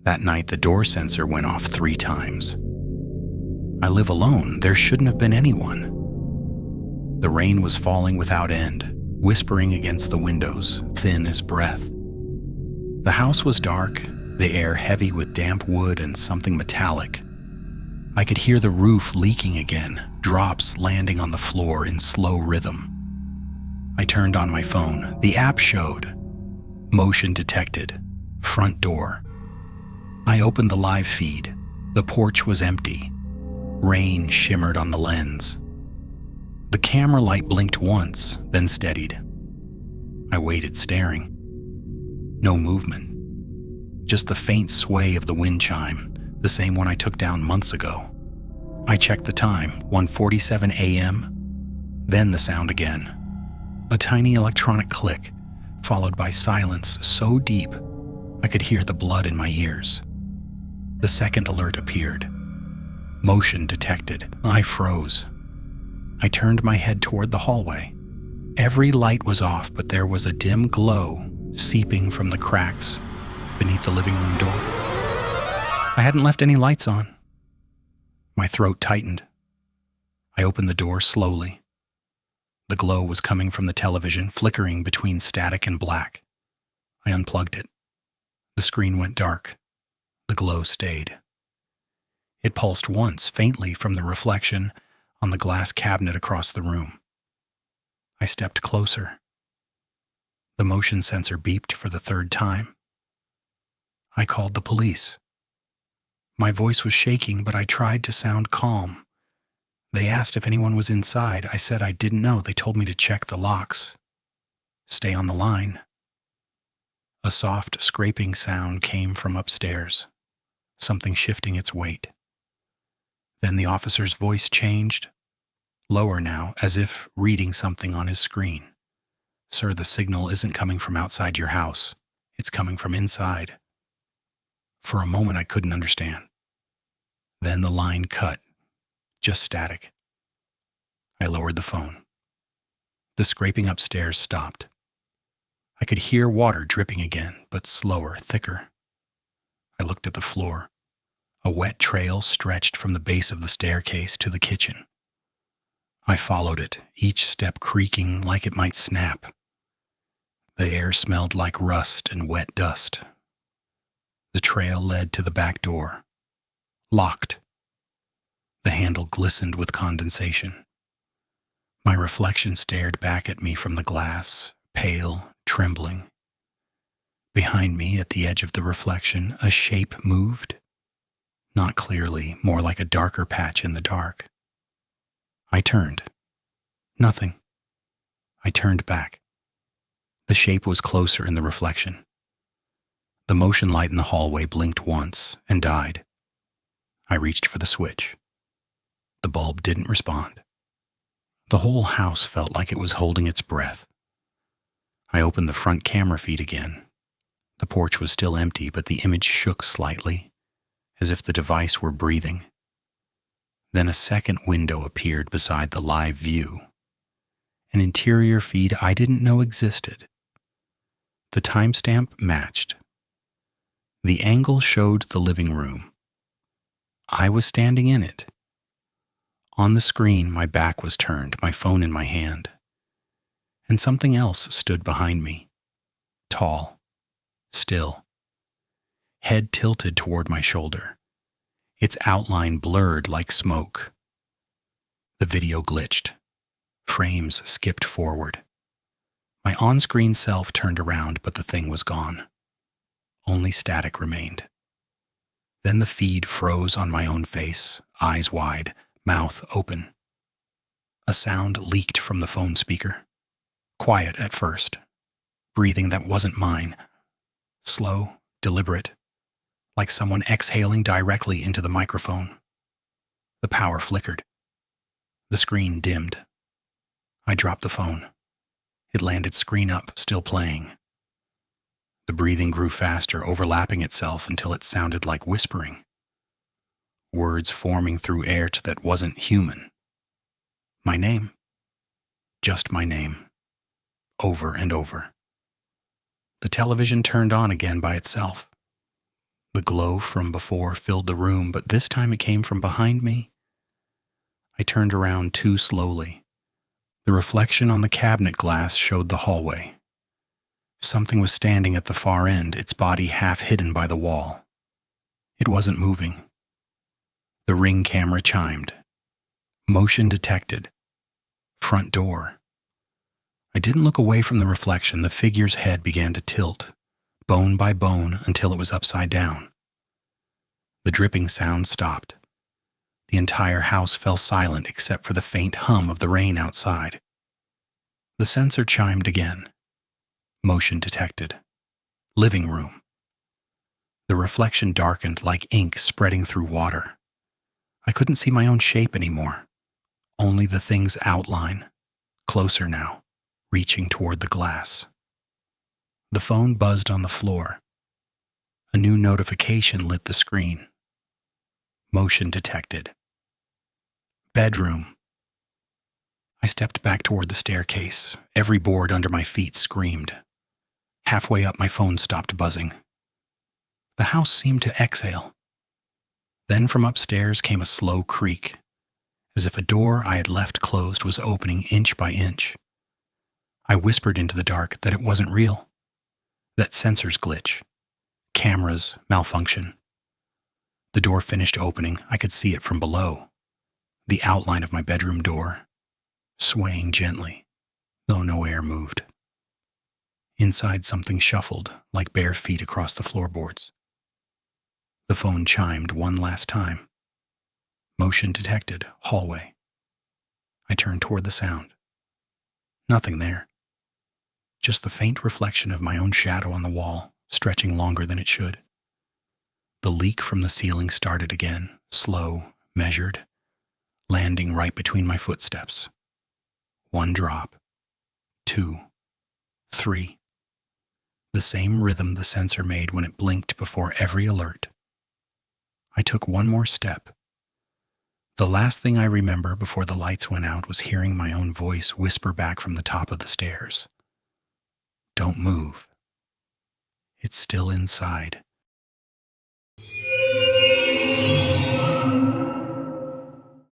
That night, the door sensor went off 3 times. I live alone. There shouldn't have been anyone. The rain was falling without end, whispering against the windows, thin as breath. The house was dark, the air heavy with damp wood and something metallic. I could hear the roof leaking again, drops landing on the floor in slow rhythm. I turned on my phone. The app showed. Motion detected. Front door. I opened the live feed. The porch was empty. Rain shimmered on the lens. The camera light blinked once, then steadied. I waited, staring. No movement. Just the faint sway of the wind chime, the same one I took down months ago. I checked the time, 1:47 a.m., then the sound again. A tiny electronic click, followed by silence so deep I could hear the blood in my ears. The second alert appeared. Motion detected. I froze. I turned my head toward the hallway. Every light was off, but there was a dim glow seeping from the cracks beneath the living room door. I hadn't left any lights on. My throat tightened. I opened the door slowly. The glow was coming from the television, flickering between static and black. I unplugged it. The screen went dark. The glow stayed. It pulsed once, faintly from the reflection on the glass cabinet across the room. I stepped closer. The motion sensor beeped for the 3rd time. I called the police. My voice was shaking, but I tried to sound calm. They asked if anyone was inside. I said I didn't know. They told me to check the locks. Stay on the line. A soft scraping sound came from upstairs, something shifting its weight. Then the officer's voice changed, lower now, as if reading something on his screen. Sir, the signal isn't coming from outside your house. It's coming from inside. For a moment, I couldn't understand. Then the line cut, just static. I lowered the phone. The scraping upstairs stopped. I could hear water dripping again, but slower, thicker. I looked at the floor. A wet trail stretched from the base of the staircase to the kitchen. I followed it, each step creaking like it might snap. The air smelled like rust and wet dust. The trail led to the back door. Locked. The handle glistened with condensation. My reflection stared back at me from the glass, pale, trembling. Behind me, at the edge of the reflection, a shape moved. Not clearly, more like a darker patch in the dark. I turned. Nothing. I turned back. The shape was closer in the reflection. The motion light in the hallway blinked once and died. I reached for the switch. The bulb didn't respond. The whole house felt like it was holding its breath. I opened the front camera feed again. The porch was still empty, but the image shook slightly, as if the device were breathing. Then a second window appeared beside the live view, an interior feed I didn't know existed. The timestamp matched. The angle showed the living room. I was standing in it. On the screen, my back was turned, my phone in my hand. And something else stood behind me, tall, still, head tilted toward my shoulder, its outline blurred like smoke. The video glitched. Frames skipped forward. My on-screen self turned around, but the thing was gone. Only static remained. Then the feed froze on my own face, eyes wide, mouth open. A sound leaked from the phone speaker. Quiet at first. Breathing that wasn't mine. Slow, deliberate, like someone exhaling directly into the microphone. The power flickered. The screen dimmed. I dropped the phone. It landed screen up, still playing. The breathing grew faster, overlapping itself until it sounded like whispering. Words forming through air that wasn't human. My name. Just my name. Over and over. The television turned on again by itself. The glow from before filled the room, but this time it came from behind me. I turned around too slowly. The reflection on the cabinet glass showed the hallway. Something was standing at the far end, its body half hidden by the wall. It wasn't moving. The Ring camera chimed. Motion detected. Front door. I didn't look away from the reflection. The figure's head began to tilt, bone by bone, until it was upside down. The dripping sound stopped. The entire house fell silent except for the faint hum of the rain outside. The sensor chimed again. Motion detected. Living room. The reflection darkened like ink spreading through water. I couldn't see my own shape anymore. Only the thing's outline, closer now, reaching toward the glass. The phone buzzed on the floor. A new notification lit the screen. Motion detected. Bedroom. I stepped back toward the staircase. Every board under my feet screamed. Halfway up, my phone stopped buzzing. The house seemed to exhale. Then from upstairs came a slow creak, as if a door I had left closed was opening inch by inch. I whispered into the dark that it wasn't real, that sensors glitch, cameras malfunction. The door finished opening. I could see it from below, the outline of my bedroom door, swaying gently, though no air moved. Inside, something shuffled, like bare feet across the floorboards. The phone chimed one last time. Motion detected. Hallway. I turned toward the sound. Nothing there. Just the faint reflection of my own shadow on the wall, stretching longer than it should. The leak from the ceiling started again, slow, measured, landing right between my footsteps. 1 drop. 2. 3. The same rhythm the sensor made when it blinked before every alert. I took one more step. The last thing I remember before the lights went out was hearing my own voice whisper back from the top of the stairs. Don't move. It's still inside.